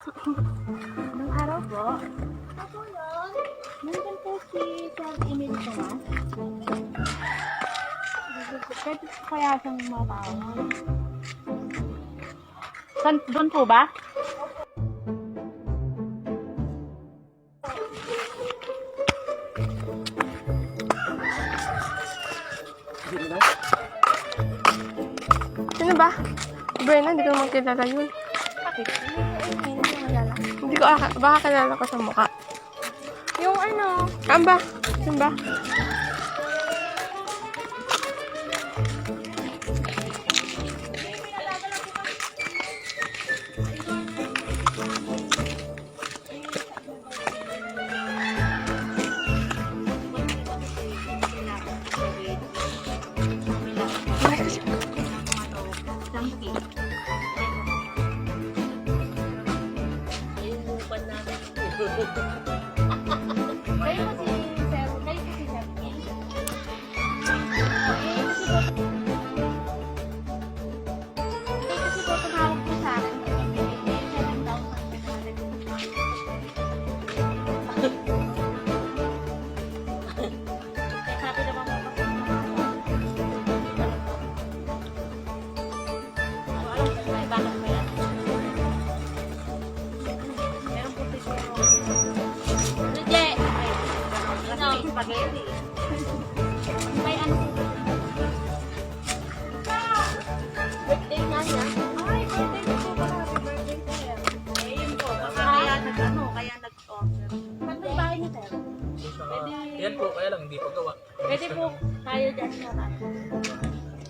Anong araw po? Ako yun. Nandun po si Sir Emil Tomas. Pwede po kaya siyang matawag. Doon po ba? Sino ba? Brenna, hindi ko naman kilala yun. Bakit? Hindi ko malala. Hindi ko, baka kilala ko sa mukha. Yung ano? Saan ba? Saan ba? Kayo po si Sir, kayo po si Sir Emil. Kasi po tumawag po sa akin. 7,000. Sabi naman po kasi bakit ba yan? Meron po siguro. Ano, Je? Ano? Spaghetti. May ano po? Birthday nga niya? Ay, birthday ko po pala. Happy birthday, sir. Eh, yun po. Kaya nag-order. Saan may bahay niyo, sir? Pwede. Yan po, kaya lang hindi pa gawa. Pwede po tayo dyan sa natin.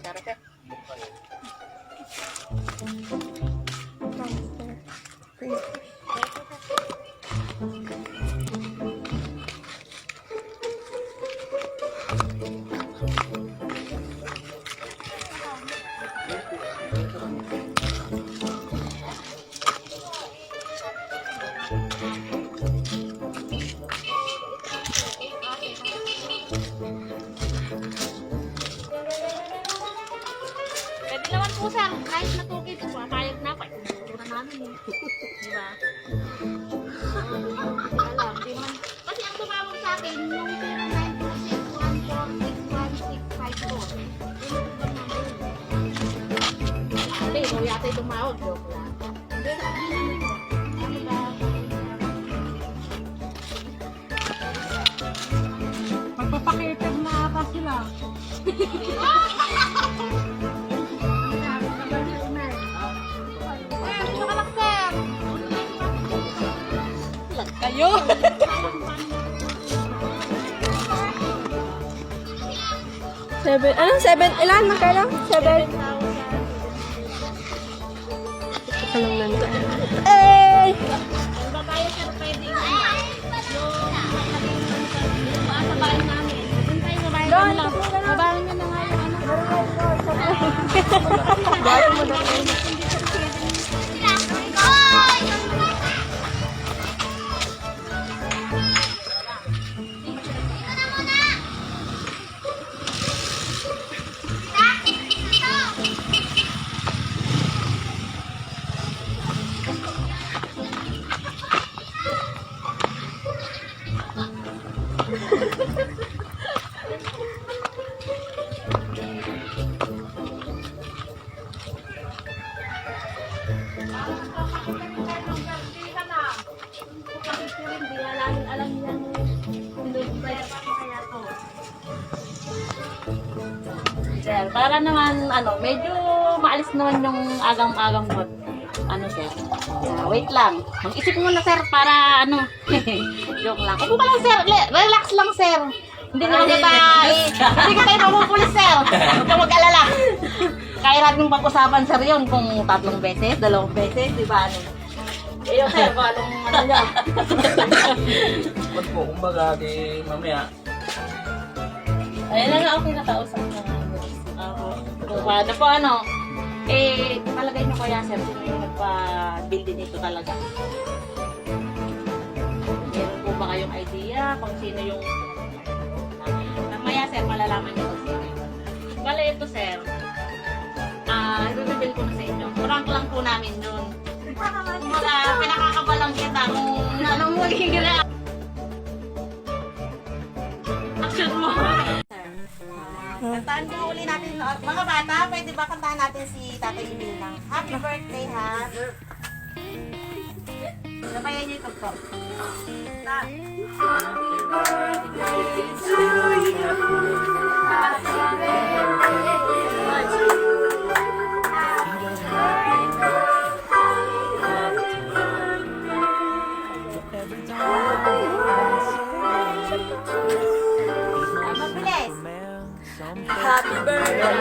Tara, sir. Pwede naman po, sir. Kahit natugid po, payag na pa. Inutura namin eh. Di ba? Alam, di man. Kasi ang tumawag sa akin, yung 094614616652. Hindi, mo yata yung tumawag. Joke lang. Hindi, ano ba? Magpapakitag na ata sila. Kayo? Seven, ano? Seven, ilan? Magkano? Seven? Alam na nila. Eh! Ang babae sir, pwede yung sa bahay namin. Doon tayo babae lang. Babae nyo na nga yung ano. Dahil mo na. Sir, para naman ano, medyo maalis naman yung agam-agam mo. Ano sir? Wait lang. Mag-isip muna sir para ano. Joke lang. Kung lang sir, relax lang sir. Hindi naman kita hindi ka tayo mapupulis sir. Huwag kang mag-alala. Kaya natin pag-usapan sir yun kung 3 beses, 2 beses, di ba ano? Eh yun sir, kung anong ano niya. Ba't po, kumbaga, di mamaya, Ayun na nga ako kinakausap na nga. Ako. Kung paano po ano, eh, palagay niyo kaya sir, sino yung nagpa-build nito talaga? Meron po ba kayong idea kung sino yung mamaya sir, malalaman niyo kung sino yun. Bale ito sir, i-reveal ko na sa inyo. Prank lang po namin yun. Mga pinakakabalik magiging action mo. Kantaan mo uli natin, mga bata, pwede ba kantaan natin si Tatay Emil ng happy birthday, ha? Sabayan niyo ito po. Mabilis! Happy birthday!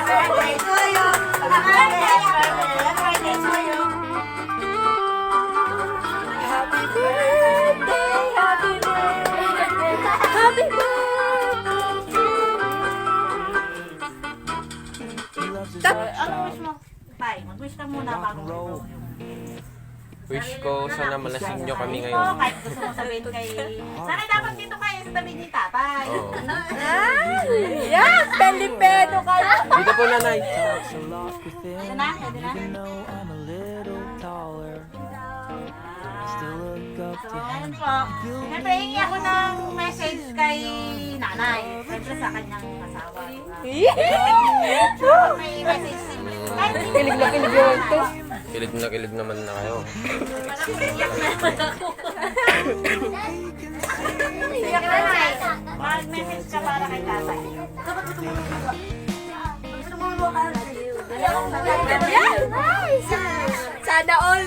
Birthday to you! Birthday to you! Happy birthday! Happy birthday! Happy birthday! Ano wish mo? Tay, mag-wish ka muna bago mo. Wish ko sana malasing nyo kami Ito, ngayon. kahit gusto mo sabihin kay... Sana dapat dito kayo sa tabi ni tatay. Oo. Yes! Pelipedo kayo! Dito po, nanay. Ito na, pwede na. So, ayun po. Siyempre, hingi ako ng message kay nanay. Siyempre sa kanyang asawa. May message si... Kilig na kilig yun to. Kilig naman na kayo. Iyak na nanay. Mag-message ka para kay tatay. Sana all!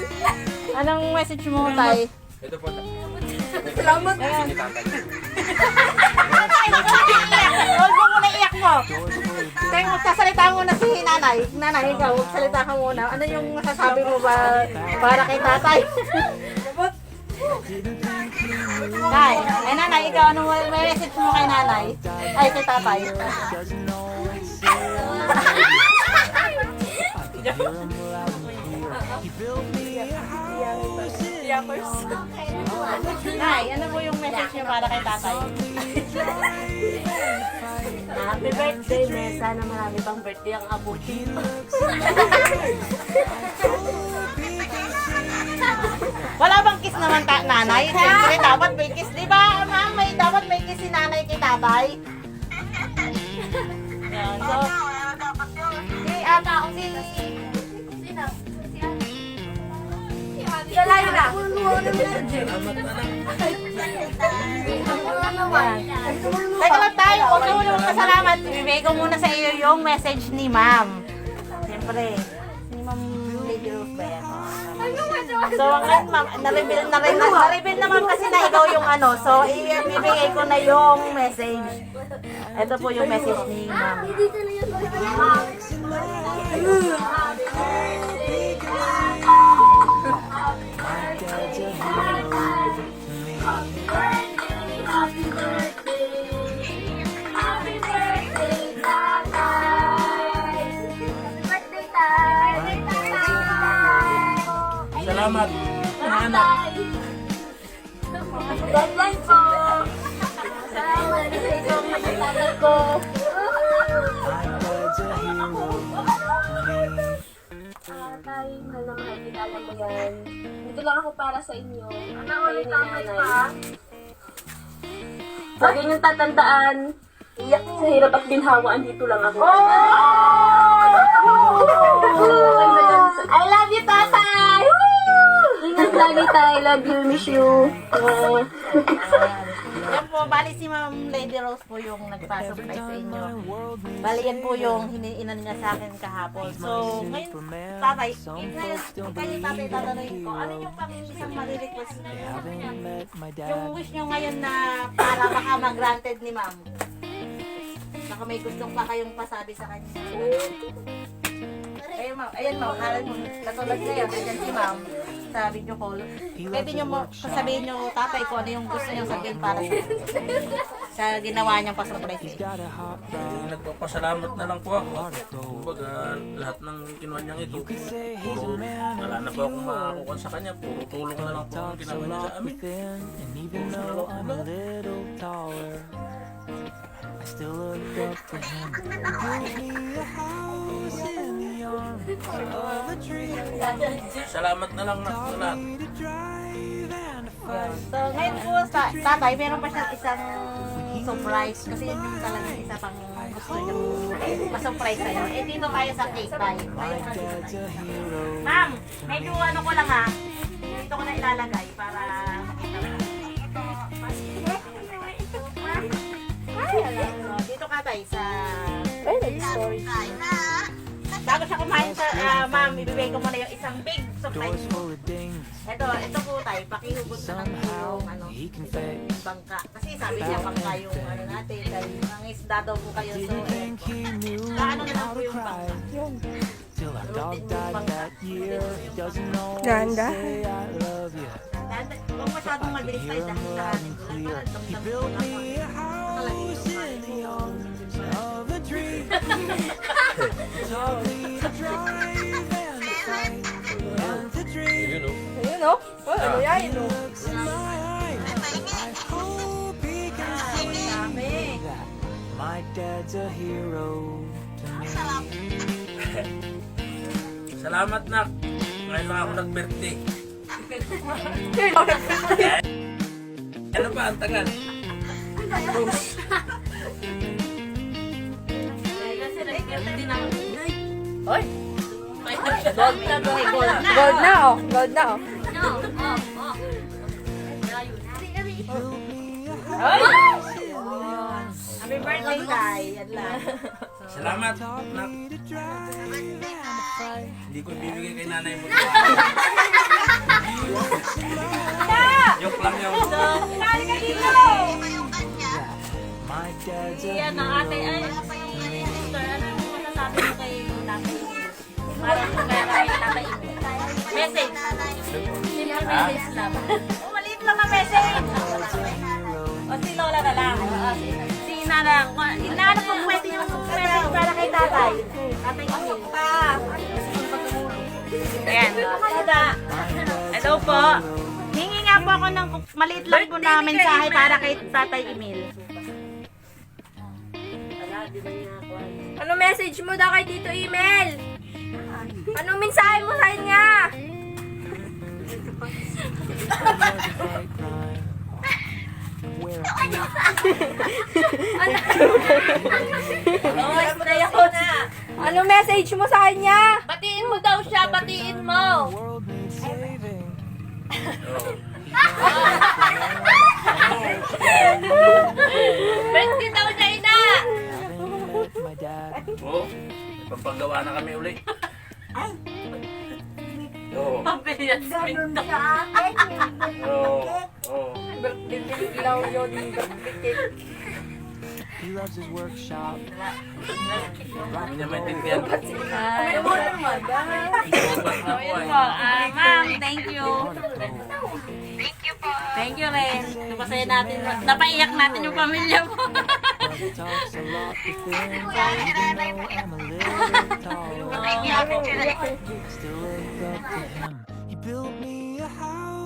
Anong message mo, tay? Ito po. Salamat! Si tatay. Huwag mo muna iyak mo. Teng, magsasalita muna si nanay. Nanay, ikaw, magsalita ka muna. Ano yung masasabi mo ba para kay tatay? Tay, ay nanay, ikaw, ano may message mo kay nanay? Ay, kay tatay. Nay, ano po yung message niyo para kay tatay? Happy birthday, Mes. Sana marami pang birthday ang abutin. Wala bang kiss naman nanay? Siyempre, dapat may kiss. Di ba, ma'am? Dapat may kiss si nanay kay tatay. Yan, so... Si ata, Lalayo na! Teka lang tayo, huwag ka muna magpasalamat. Ibigay ko muna sa iyo yung message ni ma'am. Siyempre, ni ma'am Lady Rose ba yan? So, ang ma'am, na-reveal naman kasi na ikaw yung ano. So, ibibigay ko na yung message. Ito po yung message ni ma'am. Salamat, anak. Deadline po! Salamat sa isang matatagal ko. Tay, mahal na mahal kita, alam mo yan. Dito lang ako para sa inyo. Ano ulit tamay pa? Lagi niyong tatandaan, iyak sa hirap at ginhawaan, dito lang ako. I love you, tatay! Ingat lagi tayo, love you, miss you. Yan po, bali si Ma'am Lady Rose po yung nagpa-surprise sa inyo. Bali yan po yung hiniinan niya sa akin kahapon. So, ngayon, tatay, kayo tatay tatanungin ko, ano yung pang-isang marirequest niyo? Yung wish niyo ngayon na para baka mag-granted ni Ma'am. Baka may gustong pa kayong pasabi sa kanya. Ayun ma'am, katulad ngayon, andyan si Ma'am sa video call. Pwede nyo sabihin nyo, tatay, kung ano yung gusto nyo sabihin para sa ginawa niyang pasurprise. Nagpapasalamat na lang po ako. Kumbaga, lahat ng kinuha niyang ito, puro, wala na po akong makakukuha sa kanya. Puro tulong na lang po ang ginawa niya sa amin. Puro sa lang po. I still look up to him. Give me a house in the arms of a tree. Salamat na lang na lahat. To drive and So, ngayon po, tatay, meron pa siyang isang surprise. Kasi yun yung talagang isa pang gusto niyong ma-surprise sa'yo. Eh, dito tayo sa cake tayo. Ma'am, medyo ano ko lang ha. Dito ko na ilalagay para makita mo. So, dito ka tayo sa... Story. Bago siya kumain sa, ma'am, ibibigay ko muna yung isang big surprise Doors mo. for a ding. Ito po tayo, pakihugot na lang po yung ano, bangka. Kasi sabi niya bangka yung ano natin, dahil mga isda daw po kayo. So, Think he knew kaano na lang how po to yung cry. bangka. Till our dog died that year. Doesn't know how to Ganda. say I love you. Huwag masyadong I can mabilis hear tayo him dahil loud and clear. He built me a house in the arms of a dream. Taught me to drive and to fight and to dream. Yun o. Ayun, no? Oh, ano yan, no? Looks in my eyes. I hope he can see that my dad's a hero to me. Salamat, nak. Ngayon lang ako nag-birthday. Ano ba ang tagal? Oy! Gold na, gold na. Gold na, oh. Gold na, oh. Happy birthday, Tay. Yan lang. Salamat, nak. Hindi ko bibigay kay nanay mo. Joke lang yun. My dad's a Yan ang ate, ay, ano pa yung sister, ano yung masasabi mo kay tatay? Para kay tatay. Message. Simple message lang. Oh, maliit lang na message. O si Lola na lang. Si Nanang. Inaano po pwede yung message para kay tatay? Tatay Emil. Ayan. Hello po. Hingi nga po ako ng maliit lang po na mensahe para kay tatay Emil. Ano message mo daw kay Tito Emil? Anong mensahe mo sa kanya? Anong message mo sa kanya? Batiin mo daw siya, batiin mo. world needs saving. Birthday daw niya, ina. Having met my dad. Oo. May pampagawa na kami uli. Oo. Pambilis minto. Oo. Oo. He loves his workshop. Hindi niya maintindihan. Inuubat na po ay. Ma'am, thank you. Thank you rin. Napasaya natin. Napaiyak natin yung pamilya mo. But he talks a lot within. Even though I'm a little tall, still look up to him. He built me a house